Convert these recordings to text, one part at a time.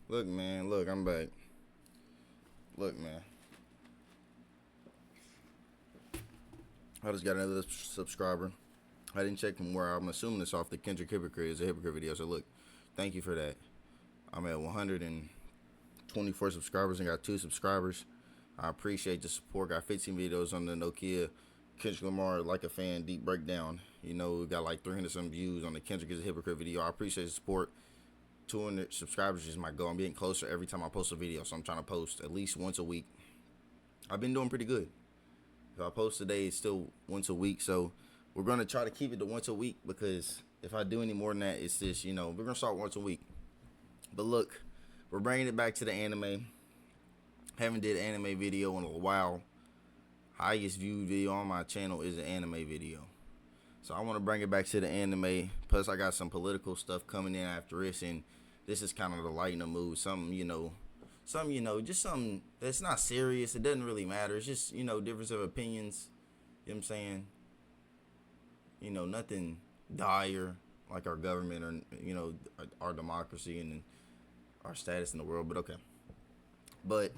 Look, man. Look, I'm back. Look, man. I just got another subscriber. I didn't check from where. I'm assuming it's off the Kendrick Hypocrite. It's a hypocrite video. So look, thank you for that. I'm at 124 subscribers and got 2 subscribers. I appreciate the support. Got 15 videos on the Nokia Kendrick Lamar Like a Fan Deep Breakdown. You know, we got like 300 some views on the Kendrick is a Hypocrite video. I appreciate the support. 200 subscribers is my goal. I'm getting closer every time I post a video, so I'm trying to post at least once a week. I've been doing pretty good. If I post today, it's still once a week, so we're gonna try to keep it to once a week, because if I do any more than that, it's just, we're gonna start once a week. But look, we're bringing it back to the anime. Haven't did an anime video in a while. Highest viewed video on my channel is an anime video, so I want to bring it back to the anime. Plus, I got some political stuff coming in after this, and this is kind of the lighten the mood. Something, just something that's not serious. It doesn't really matter. It's just, difference of opinions. You know what I'm saying? Nothing dire like our government or, our democracy and our status in the world. But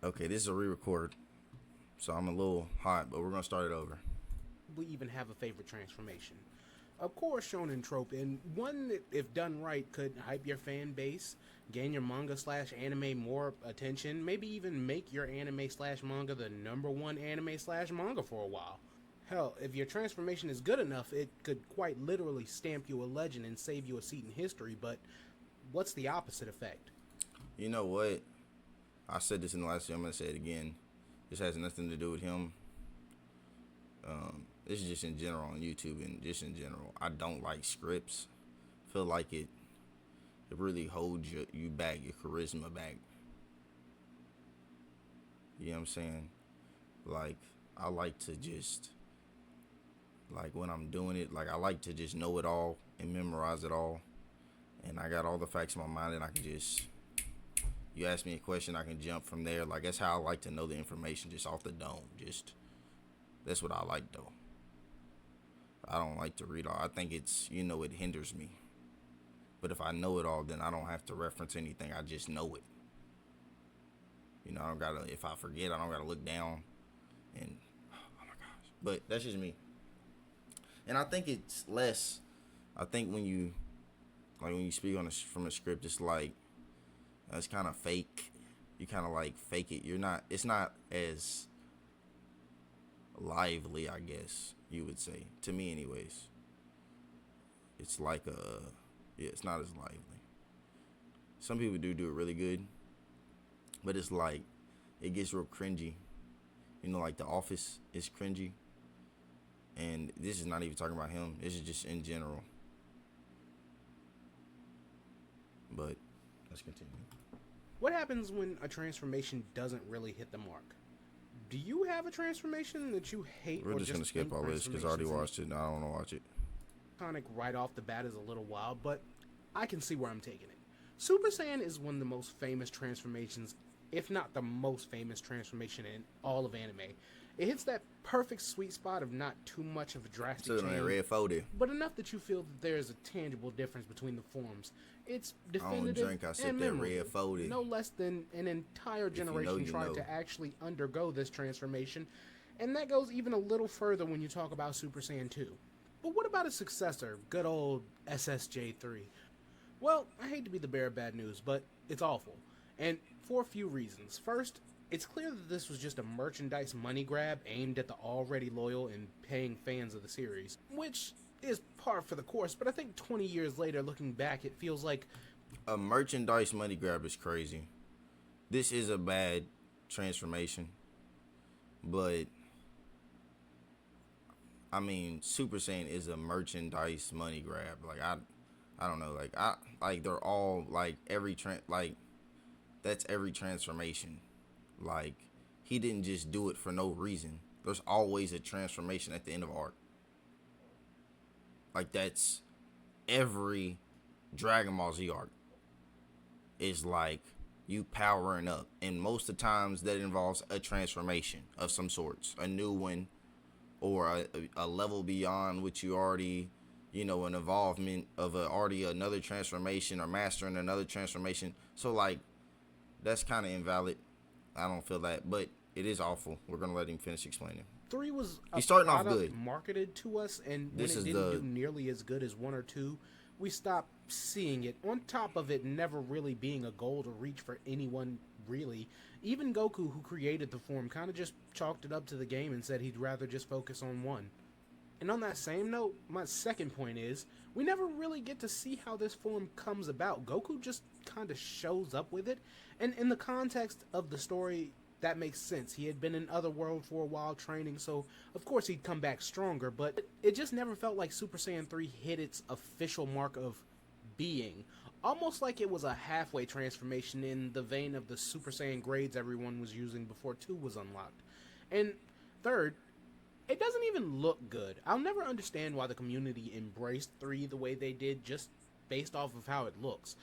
okay, this is a re-record, so I'm a little hot, but we're going to start it over. We even have a favorite transformation. Of course, shonen trope, and one that, if done right, could hype your fan base, gain your manga/anime more attention, maybe even make your anime/manga the #1 anime/manga for a while. Hell, if your transformation is good enough, it could quite literally stamp you a legend and save you a seat in history, but what's the opposite effect? You know what? I said this in the last video, I'm going to say it again. This has nothing to do with him. This is just in general on YouTube, and just in general, I don't like scripts. Feel like it really holds you back, your charisma back. You know what I'm saying? Like, I like to just, like, when I'm doing it, like, I like to just know it all and memorize it all. And I got all the facts in my mind, and I can just, you ask me a question, I can jump from there. Like, that's how I like to know the information, just off the dome. Just, that's what I like, though. I don't like to read all. I think it's, it hinders me. But if I know it all, then I don't have to reference anything. I just know it. I don't gotta, if I forget, I don't gotta look down. And, oh my gosh. But that's just me. And I think it's less, I think when you speak from a script, it's like, it's kind of fake. You kind of like fake it. It's not as lively, I guess you would say, to me anyways. It's like it's not as lively. Some people do it really good, but it's like, it gets real cringy. Like The Office is cringy, and this is not even talking about him. This is just in general. But let's continue. What happens when a transformation doesn't really hit the mark? Do you have a transformation that you hate? We're just going to skip all this because I already watched it and I don't want to watch it. Sonic right off the bat is a little wild, but I can see where I'm taking it. Super Saiyan is one of the most famous transformations, if not the most famous transformation in all of anime. It hits that perfect sweet spot of not too much of a drastic change, red folder, but enough that you feel that there is a tangible difference between the forms. It's definitive and memorable. No less than an entire generation tried to actually undergo this transformation, and that goes even a little further when you talk about Super Saiyan 2. But what about a successor, good old SSJ3? Well, I hate to be the bearer of bad news, but it's awful, and for a few reasons. First, it's clear that this was just a merchandise money grab aimed at the already loyal and paying fans of the series, which is par for the course, but I think 20 years later, looking back, it feels like a merchandise money grab is crazy. This is a bad transformation, but I mean, Super Saiyan is a merchandise money grab. Like, I don't know, like they're all like that's every transformation. Like, he didn't just do it for no reason. There's always a transformation at the end of arc. Like, that's every Dragon Ball Z arc. Is like you powering up, and most of the times that involves a transformation of some sorts, a new one, or a level beyond what you already you know, an involvement of already another transformation or mastering another transformation. So like, that's kind of invalid. I don't feel that, but it is awful. We're gonna let him finish explaining. 3 was he's starting off good, marketed to us, and when it didn't do nearly as good as 1 or 2, we stopped seeing it. On top of it never really being a goal to reach for anyone, really. Even Goku, who created the form, kind of just chalked it up to the game and said he'd rather just focus on 1. And on that same note, my second point is, we never really get to see how this form comes about. Goku just kind of shows up with it, and in the context of the story, that makes sense. He had been in Otherworld for a while training, so of course he'd come back stronger, but it just never felt like Super Saiyan 3 hit its official mark of being. Almost like it was a halfway transformation in the vein of the Super Saiyan grades everyone was using before 2 was unlocked. And third, it doesn't even look good. I'll never understand why the community embraced 3 the way they did just based off of how it looks.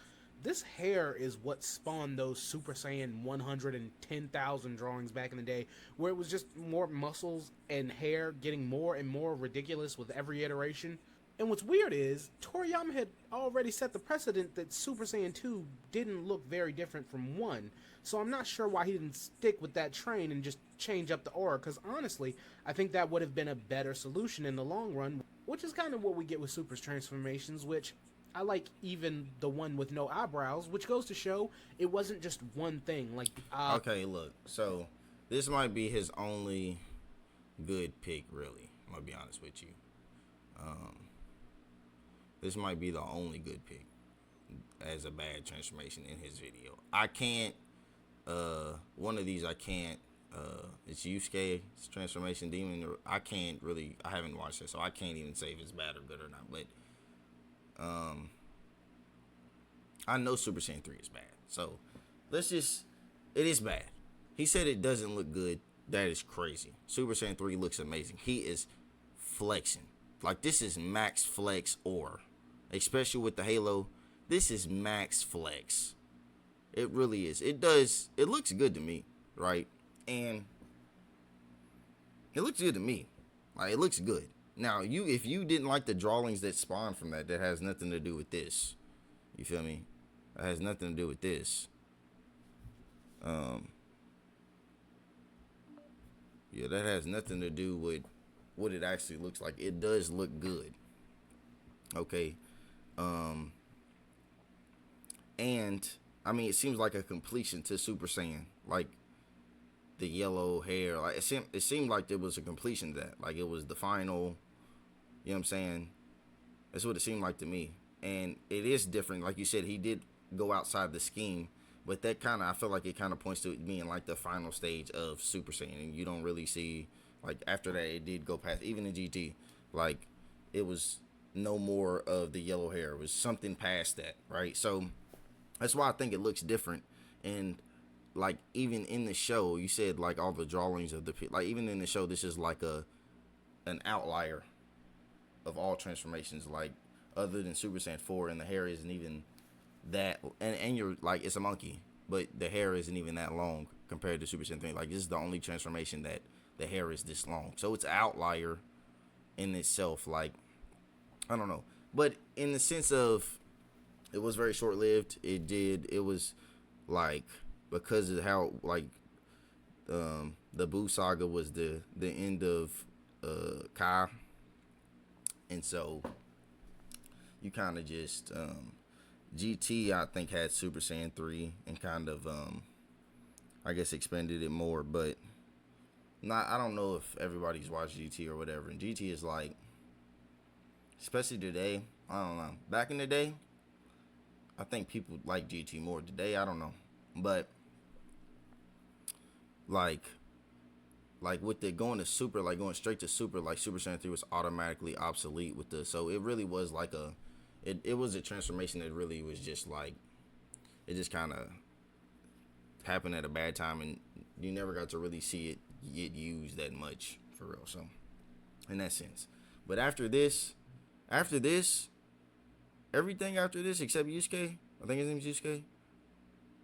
This hair is what spawned those Super Saiyan 110,000 drawings back in the day, where it was just more muscles and hair getting more and more ridiculous with every iteration. And what's weird is, Toriyama had already set the precedent that Super Saiyan 2 didn't look very different from 1, so I'm not sure why he didn't stick with that train and just change up the aura, because honestly, I think that would have been a better solution in the long run, which is kind of what we get with Super's transformations, which I like even the one with no eyebrows, which goes to show it wasn't just one thing. Like, okay, look, so this might be his only good pick, really. I'm gonna be honest with you. This might be the only good pick as a bad transformation in his video. I can't, one of these I can't, it's Yusuke's transformation demon. I can't really, I haven't watched it, so I can't even say if it's bad or good or not, but, I know Super Saiyan 3 is bad, so let's just, it is bad. He said it doesn't look good. That is crazy. Super Saiyan 3 looks amazing. He is flexing. Like, this is max flex aura. Especially with the halo. This is max flex. It really is. It looks good to me, right? And it looks good to me. Like, it looks good. Now, if you didn't like the drawings that spawn from that has nothing to do with this. You feel me? That has nothing to do with this. Yeah, that has nothing to do with what it actually looks like. It does look good. Okay. And I mean, it seems like a completion to Super Saiyan. Like, the yellow hair, like it seemed like there was a completion to that. Like, it was the final, you know what I'm saying? That's what it seemed like to me. And it is different. Like you said, he did go outside the scheme, but that kind of, I feel like it kind of points to it being like the final stage of Super Saiyan. And you don't really see, like, after that, it did go past, even in GT, like, it was no more of the yellow hair. It was something past that, right? So that's why I think it looks different. And like, even in the show, you said like all the drawings of the, like, even in the show, this is like an outlier of all transformations, like, other than Super Saiyan 4, and the hair isn't even that, and you're like, it's a monkey, but the hair isn't even that long compared to Super Saiyan 3. Like, this is the only transformation that the hair is this long, so it's an outlier in itself. Like, I don't know, but in the sense of, it was very short-lived. It was like, because of how, like, the Buu saga was the end of Kai, and so you kind of just GT, I think, had Super Saiyan 3 and kind of I guess expanded it more, but I don't know if everybody's watched GT or whatever. And GT is like, especially today, I don't know. Back in the day, I think people like GT more. Today, I don't know. But like with the going to Super, like going straight to Super, like Super Saiyan 3 was automatically obsolete with the, so it really was like it was a transformation that really was just like, it just kind of happened at a bad time, and you never got to really see it get used that much, for real. So in that sense, but after this, everything after this except Yusuke, I think his name is Yusuke.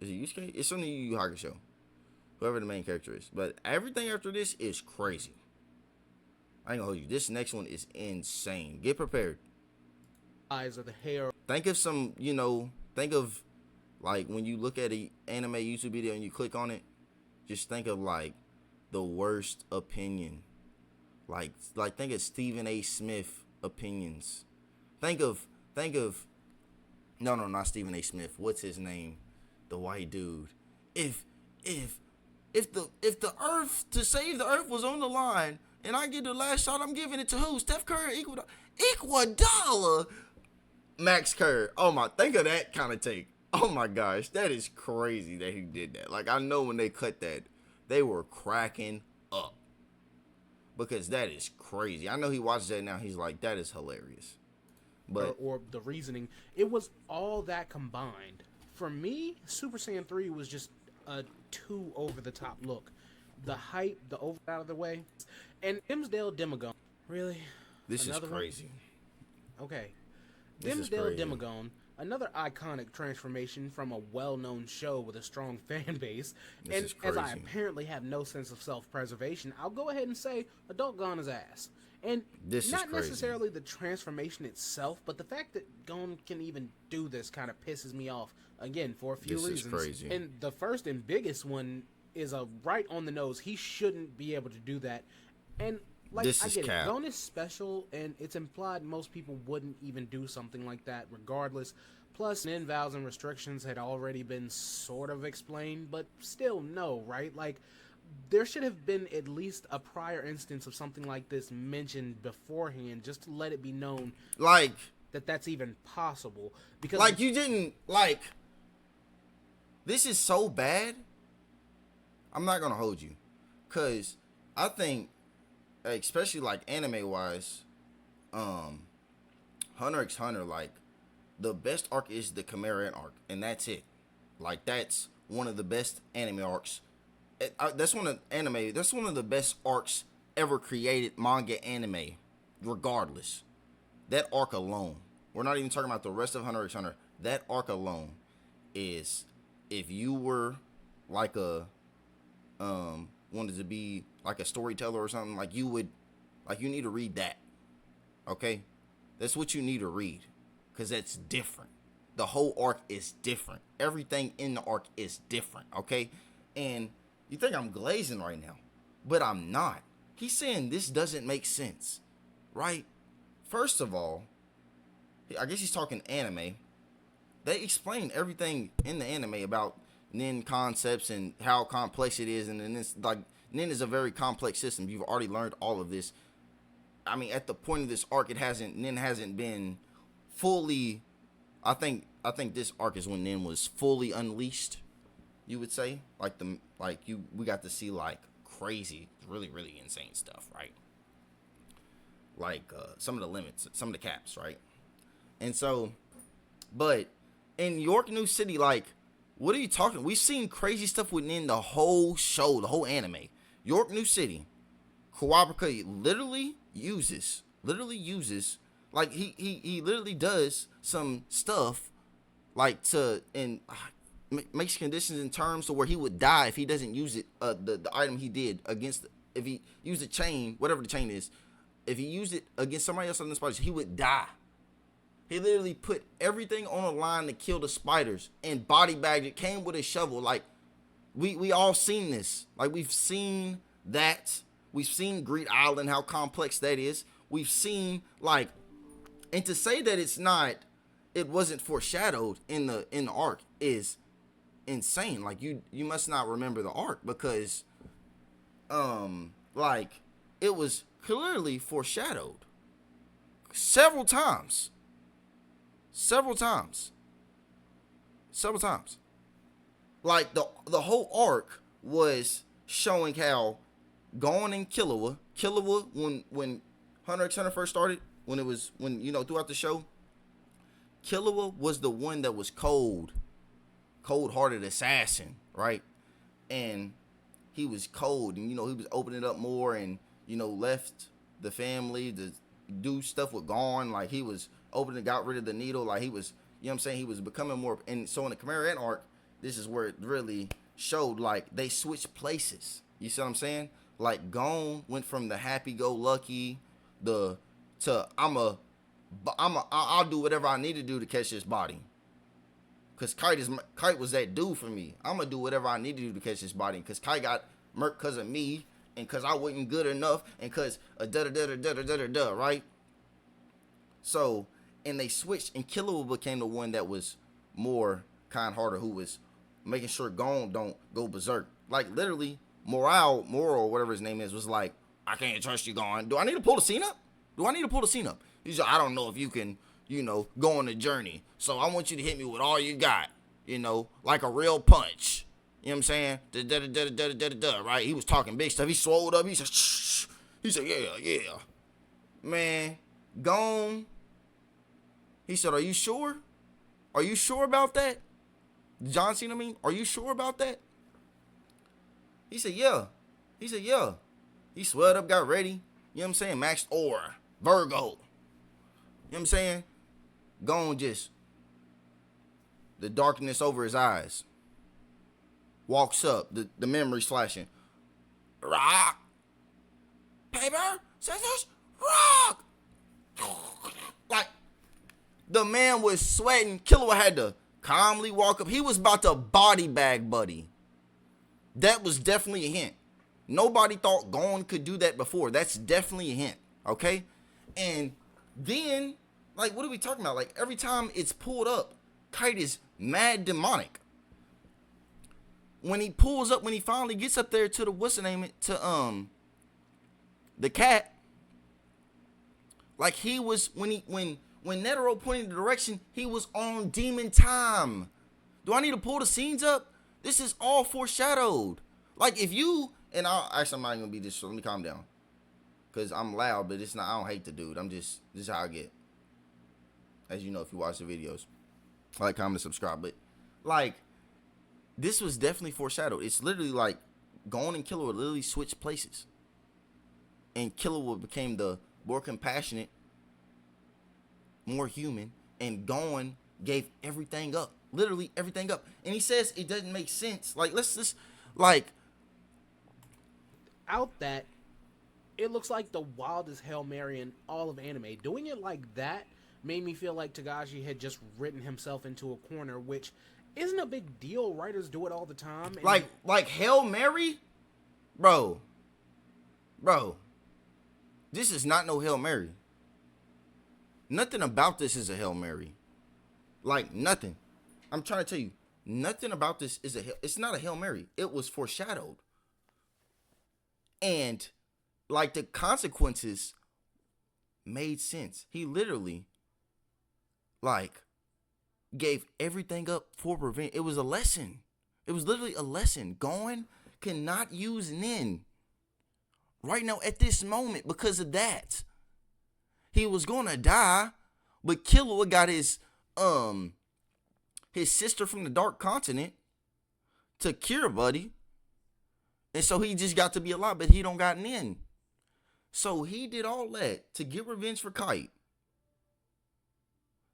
Is it Yusuke? It's on the Yu Yu Hakusho, whoever the main character is. But everything after this is crazy. I ain't gonna hold you. This next one is insane. Get prepared. eyes or the hair. Think of some, think of like when you look at an anime YouTube video and you click on it, just think of like the worst opinion. Like think of Stephen A. Smith opinions. Think of no, not Stephen A. Smith. What's his name? The white dude. If the earth, to save the earth, was on the line and I get the last shot, I'm giving it to who? Steph Curry, Iguodala, Max Kerr. Oh my, think of that kind of take. Oh my gosh, that is crazy that he did that. Like, I know when they cut that, they were cracking up. Because that is crazy. I know he watches that now. He's like, that is hilarious. But or the reasoning, it was all that combined. For me, Super Saiyan 3 was just a too over the top look. The hype, the over out of the way, and Dimsdale Demogorgon. Really? This is crazy. Okay, Dimsdale Demogorgon. Another iconic transformation from a well-known show with a strong fan base. And as I apparently have no sense of self-preservation, I'll go ahead and say Adult Gon is ass. And not necessarily the transformation itself, but the fact that Gon can even do this kind of pisses me off. Again, for a few reasons. This is crazy. And the first and biggest one is a right on the nose. He shouldn't be able to do that. And like, I get it. Gon is special, and it's implied most people wouldn't even do something like that regardless. Plus, Nen vows and restrictions had already been sort of explained, but still no, right? Like, there should have been at least a prior instance of something like this mentioned beforehand, just to let it be known, like, that that's even possible. Because, like, you didn't, like, this is so bad. I'm not gonna hold you, cause I think, especially like anime wise, Hunter x Hunter, like, the best arc is the Chimera Ant arc, and that's it. Like, that's one of the best anime arcs. That's one of the best arcs ever created, manga, anime, regardless. That arc alone, we're not even talking about the rest of Hunter x Hunter. That arc alone is, if you were like a wanted to be like a storyteller or something, like, you need to read that. Okay, that's what you need to read, because that's different. The whole arc is different. Everything in the arc is different. Okay, and you think I'm glazing right now, but I'm not. He's saying this doesn't make sense, right? First of all, I guess he's talking anime. They explain everything in the anime about Nen concepts and how complex it is, and then it's like, Nen is a very complex system. You've already learned all of this. I mean, at the point of this arc, Nen hasn't been fully. I think this arc is when Nen was fully unleashed, you would say. We got to see like crazy, really, really insane stuff, right? Like some of the limits, some of the caps, right? And so, but in York New City, like, what are you talking? We've seen crazy stuff with Nen the whole show, the whole anime. York New City, Kurapika literally uses, like, he literally does some stuff, like, makes conditions in terms to where he would die if he doesn't use it, the item he did against, if he used a chain, whatever the chain is, if he used it against somebody else on the spiders, he would die. He literally put everything on the line to kill the spiders and body bagged it, came with a shovel. Like, we all seen this. Like, we've seen that. We've seen Greed Island, how complex that is. We've seen, like, and to say that it wasn't foreshadowed in the arc is insane. Like, you must not remember the arc, because like, it was clearly foreshadowed several times. Like, the whole arc was showing how Gon and Killua, when Hunter x Hunter first started, throughout the show, Killua was the one that was cold-hearted assassin, right? And he was cold, and, he was opening up more, and, left the family to do stuff with Gon. Like, he was got rid of the needle. Like, he was, he was becoming more. And so in the Chimera Ant arc, this is where it really showed, like, they switched places. You see what I'm saying? Like, Gon went from the happy-go-lucky, to I'm a but I'll do whatever I need to do to catch this body. Cause Kite was that dude for me. I'm gonna do whatever I need to do to catch this body. Cause Kite got murked cause of me, and cause I wasn't good enough, and cause right? So, and they switched, and Killua became the one that was more kind-hearted, who was making sure Gon don't go berserk. Like literally, Moral, whatever his name is, was like, I can't trust you, Gon. Do I need to pull the scene up? He's like, I don't know if you can, go on the journey. So I want you to hit me with all you got, like a real punch. You know what I'm saying? Right? He was talking big stuff. He swelled up. He said, shh. He said, yeah. Man, Gon. He said, are you sure? Are you sure about that? John Cena, are you sure about that? He said, yeah. He swelled up, got ready. You know what I'm saying? Maxed aura. Virgo. You know what I'm saying? Gon just, the darkness over his eyes. Walks up, the memory's flashing. Rock. Paper, scissors, rock. Like, the man was sweating. Killua had to calmly walk up. He was about to body bag Buddy. That was definitely a hint. Nobody thought Gon could do that before. That's definitely a hint, okay? And then, like, what are we talking about? Like, every time it's pulled up, Kite is mad demonic. When he pulls up, when he finally gets up there to the, the cat, like, he was, when Netero pointed the direction, he was on demon time. Do I need to pull the scenes up? This is all foreshadowed. Like, if you, and I'm not gonna be this, so let me calm down. Cause I'm loud, but it's not, I don't hate the dude. This is how I get. As you know, if you watch the videos. Like, comment, subscribe. But, like, this was definitely foreshadowed. It's literally like, Gon and Killua literally switched places. And Killua became the more compassionate, more human, and Gon gave everything up. Literally everything up. And he says it doesn't make sense. Like, let's just, like, out that, it looks like the wildest Hail Mary in all of anime. Doing it like that made me feel like Togashi had just written himself into a corner, which isn't a big deal. Writers do it all the time. Like Hail Mary? Bro. This is not no Hail Mary. Nothing about this is a Hail Mary. Like, nothing. I'm trying to tell you, nothing about this is it's not a Hail Mary. It was foreshadowed. And, like, the consequences made sense. He literally, like, gave everything up for revenge. It was a lesson. It was literally a lesson. Gon cannot use Nin right now at this moment because of that. He was gonna die, but Killua got his sister from the Dark Continent to cure Buddy. And so he just got to be alive, but he don't got Nin. So he did all that to get revenge for Kite.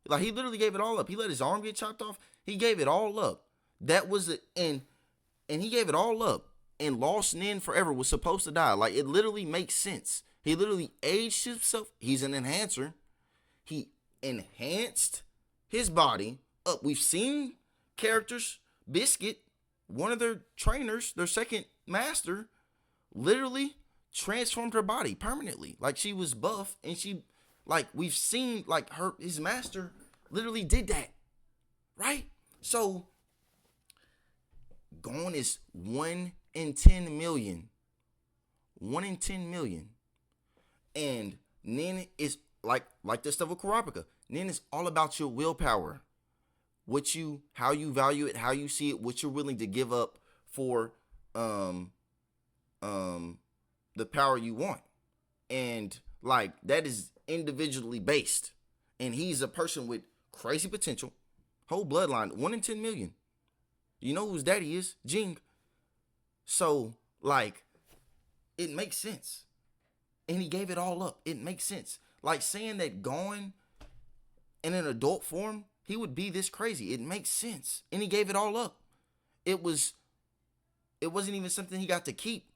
Like, he literally gave it all up. He let his arm get chopped off. He gave it all up. That was it. And he gave it all up and lost Nin forever, was supposed to die. Like, it literally makes sense. He literally aged himself. He's an enhancer. He enhanced his body up. We've seen characters, Biscuit, one of their trainers, their second master, literally transformed her body permanently. Like, she was buff, and she, like, we've seen, like, his master literally did that, right? So Gon is 1 in 10 million. 1 in 10 million. And Nin is like the stuff with Kurapika. Nin is all about your willpower. How you value it, how you see it, what you're willing to give up for the power you want. And, like, that is individually based. And he's a person with crazy potential. Whole bloodline, 1 in 10 million. You know whose daddy is? Jing. So, like, it makes sense. And he gave it all up. It makes sense. Like, saying that Gon in an adult form, he would be this crazy. It makes sense. And he gave it all up. It wasn't even something he got to keep.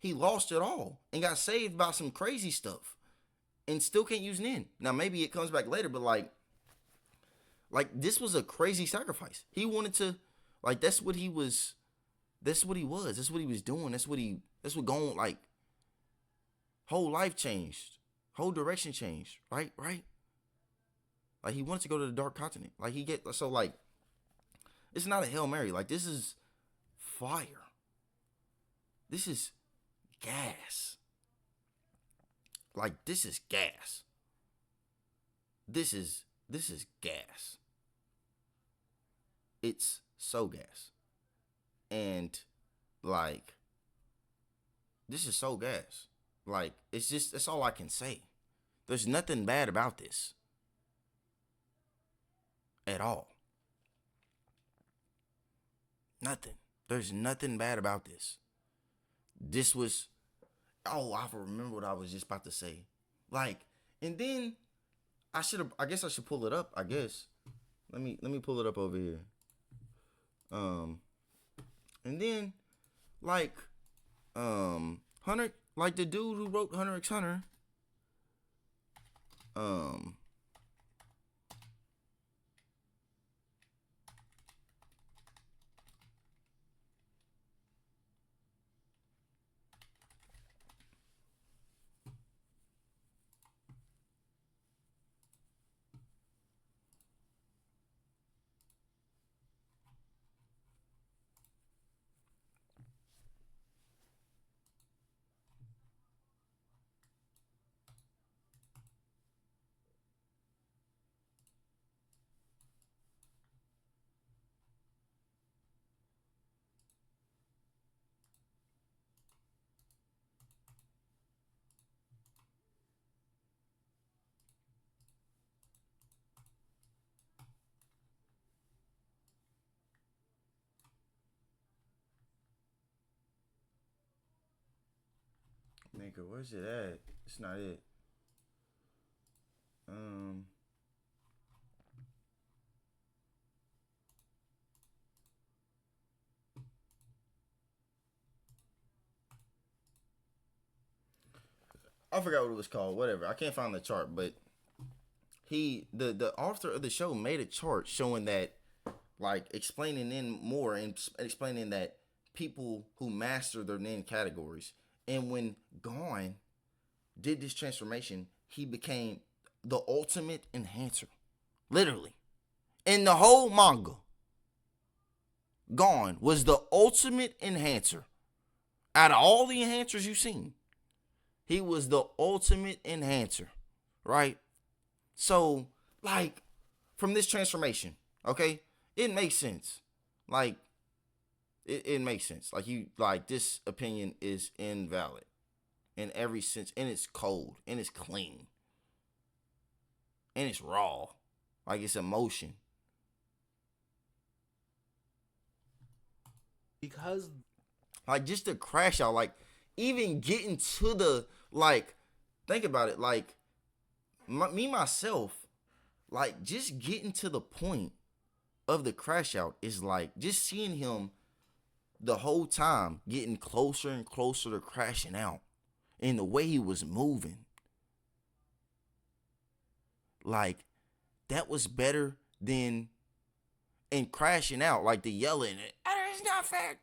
He lost it all and got saved by some crazy stuff. and still can't use Nen. Now maybe it comes back later, but like this was a crazy sacrifice. He wanted to, like, that's what he was. That's what he was. That's what he was doing. That's what going, like, whole life changed. Whole direction changed. Right? Like, he wanted to go to the Dark Continent. Like, like, it's not a Hail Mary. Like, this is fire. This is gas. Like, this is gas. This is gas. It's so gas. And, like, this is so gas. Like, that's all I can say. There's nothing bad about this. At all. Nothing. There's nothing bad about this. This was, I remember what I was just about to say. Like, and then I guess I should pull it up, I guess. Let me pull it up over here. And then, like, Hunter, like the dude who wrote Hunter x Hunter, nigga, where's it at? It's not it. I forgot what it was called. Whatever. I can't find the chart, but the author of the show made a chart showing that, like, explaining in more and explaining that people who master their Nen categories, and when Gon did this transformation, he became the ultimate enhancer. Literally. In the whole manga, Gon was the ultimate enhancer. Out of all the enhancers you've seen, he was the ultimate enhancer. Right? So, like, from this transformation, okay, it makes sense. Like, it makes sense. Like, this opinion is invalid in every sense. And it's cold. And it's clean. And it's raw. Like, it's emotion. Because, like, just the crash out, like, even getting to the, like, think about it, like, myself, like, just getting to the point of the crash out is like, just seeing him the whole time getting closer and closer to crashing out, and the way he was moving, like, that was better than, and crashing out, like, the yelling, it's not fair,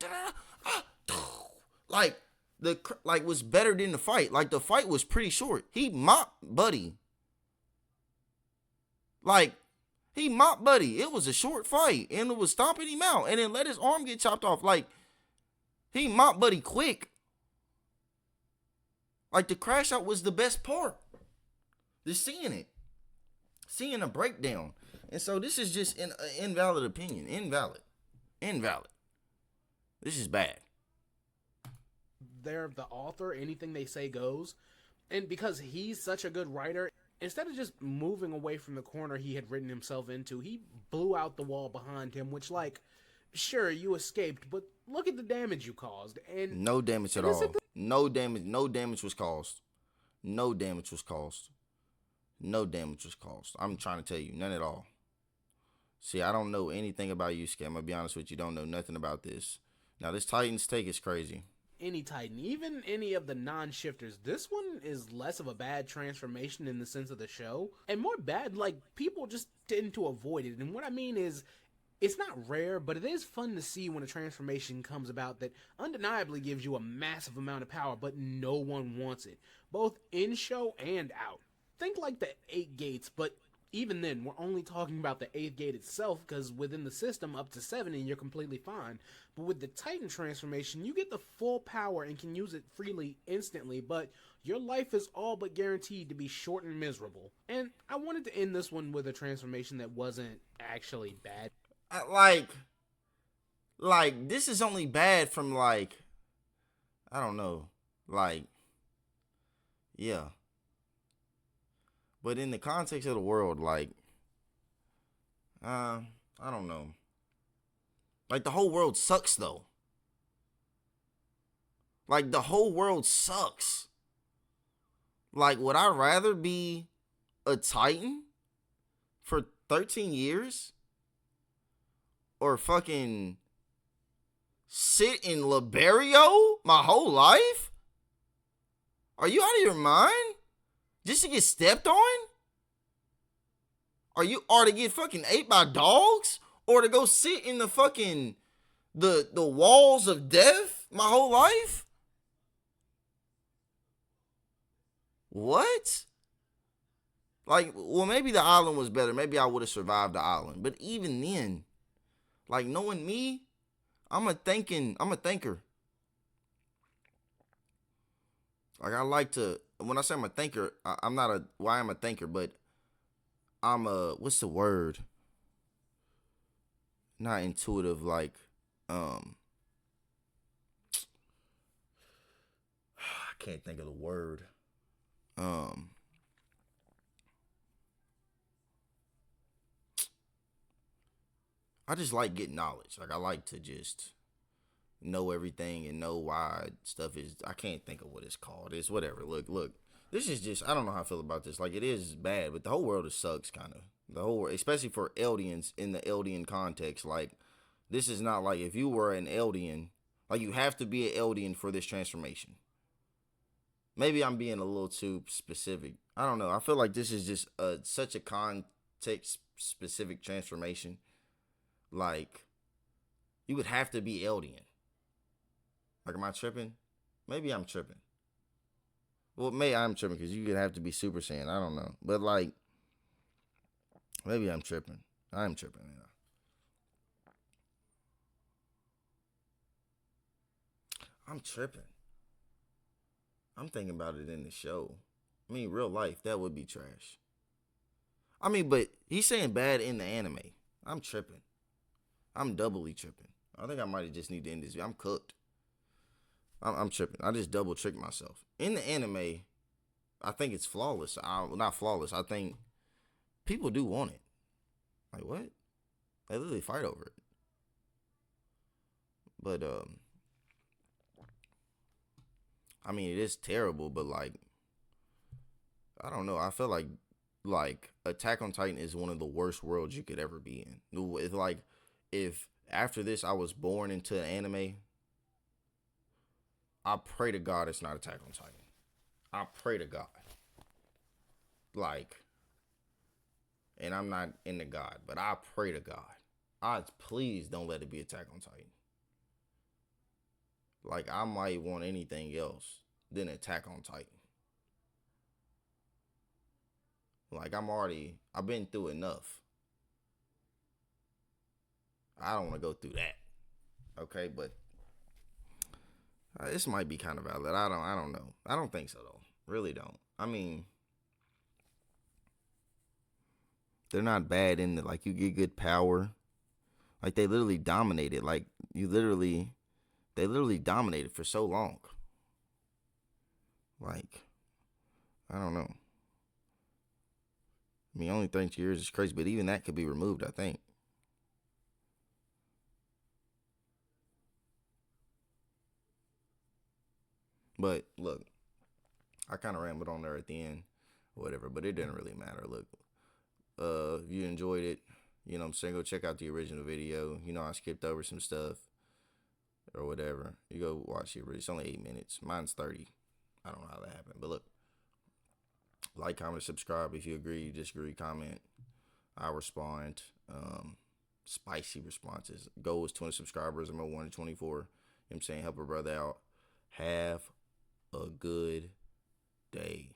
like, was better than the fight. Like, the fight was pretty short. He mopped Buddy. Like, he mopped Buddy. It was a short fight, and it was stomping him out, and then let his arm get chopped off. Like, he mopped Buddy quick. Like, the crash out was the best part. Just seeing it. Seeing a breakdown. And so this is just an invalid opinion. Invalid. This is bad. They're the author. Anything they say goes. And because he's such a good writer, instead of just moving away from the corner he had written himself into, he blew out the wall behind him, which, like, sure, you escaped, but look at the damage you caused. And no damage at all. No damage was caused. I'm trying to tell you, none at all. See, I don't know anything about Yusuke. I'm gonna be honest with you, don't know nothing about this. Now, this Titan's take is crazy. any Titan, even any of the non-shifters, this one is less of a bad transformation in the sense of the show, and more bad, like, people just tend to avoid it. And what I mean is, it's not rare, but it is fun to see when a transformation comes about that undeniably gives you a massive amount of power, but no one wants it, both in show and out. Think like the 8 gates, but even then, we're only talking about the 8th gate itself, because within the system, up to 7 and you're completely fine. But with the Titan transformation, you get the full power and can use it freely instantly, but your life is all but guaranteed to be short and miserable. And I wanted to end this one with a transformation that wasn't actually bad. Like, this is only bad from, like, I don't know, like, yeah. But in the context of the world, like, I don't know. Like, the whole world sucks, though. Like, the whole world sucks. Like, would I rather be a Titan for 13 years? Or fucking sit in Liberio my whole life? Are you out of your mind? Just to get stepped on? Or to get fucking ate by dogs? Or to go sit in the fucking the walls of death my whole life? What? Like, well, maybe the island was better. Maybe I would have survived the island. But even then, like, knowing me, I'm a thinker. Like, I like to, when I say I'm a thinker, I'm not a, well, I am a thinker, but I'm a, what's the word? Not intuitive, like, I can't think of the word. I just like getting knowledge. Like, I like to just know everything and know why stuff is, I can't think of what it's called. It's whatever. Look. This is just, I don't know how I feel about this. Like, it is bad, but the whole world sucks, kind of. The whole world, especially for Eldians in the Eldian context. Like, this is not like if you were an Eldian, like, you have to be an Eldian for this transformation. Maybe I'm being a little too specific. I don't know. I feel like this is just such a context-specific transformation. Like, you would have to be Eldian. Like, am I tripping? Maybe I'm tripping. Well, maybe I'm tripping because you could have to be Super Saiyan. I don't know. But, like, maybe I'm tripping. I'm tripping, yeah. I'm tripping. I'm thinking about it in the show. I mean, real life, that would be trash. I mean, but he's saying bad in the anime. I'm tripping. I'm doubly tripping. I think I might have just need to end this video. I'm cooked. I'm tripping. I just double tricked myself. In the anime, I think it's flawless. Not flawless. I think people do want it. Like, what? They literally fight over it. But, I mean, it is terrible, but, like, I don't know. I feel like Attack on Titan is one of the worst worlds you could ever be in. It's like, if after this I was born into an anime, I pray to God it's not Attack on Titan. I pray to God. Like, and I'm not into God, but I pray to God. Please don't let it be Attack on Titan. Like, I might want anything else than Attack on Titan. Like, I've been through enough. I don't want to go through that. Okay, but this might be kind of valid. I don't know. I don't think so, though. Really don't. I mean, they're not bad in it. Like, you get good power. Like, they literally dominated. Like, they literally dominated for so long. Like, I don't know. I mean, only 30 years is crazy, but even that could be removed, I think. But, look, I kind of rambled on there at the end, whatever, but it didn't really matter. Look, if you enjoyed it, you know what I'm saying, go check out the original video. You know, I skipped over some stuff. or whatever. You go watch it, but it's only 8 minutes. Mine's 30. I don't know how that happened, but look. Like, comment, subscribe. If you agree, disagree, comment. I respond. Spicy responses. Goal is 20 subscribers. I'm at 1 to 24. You know what I'm saying? Help a brother out. Have a good day.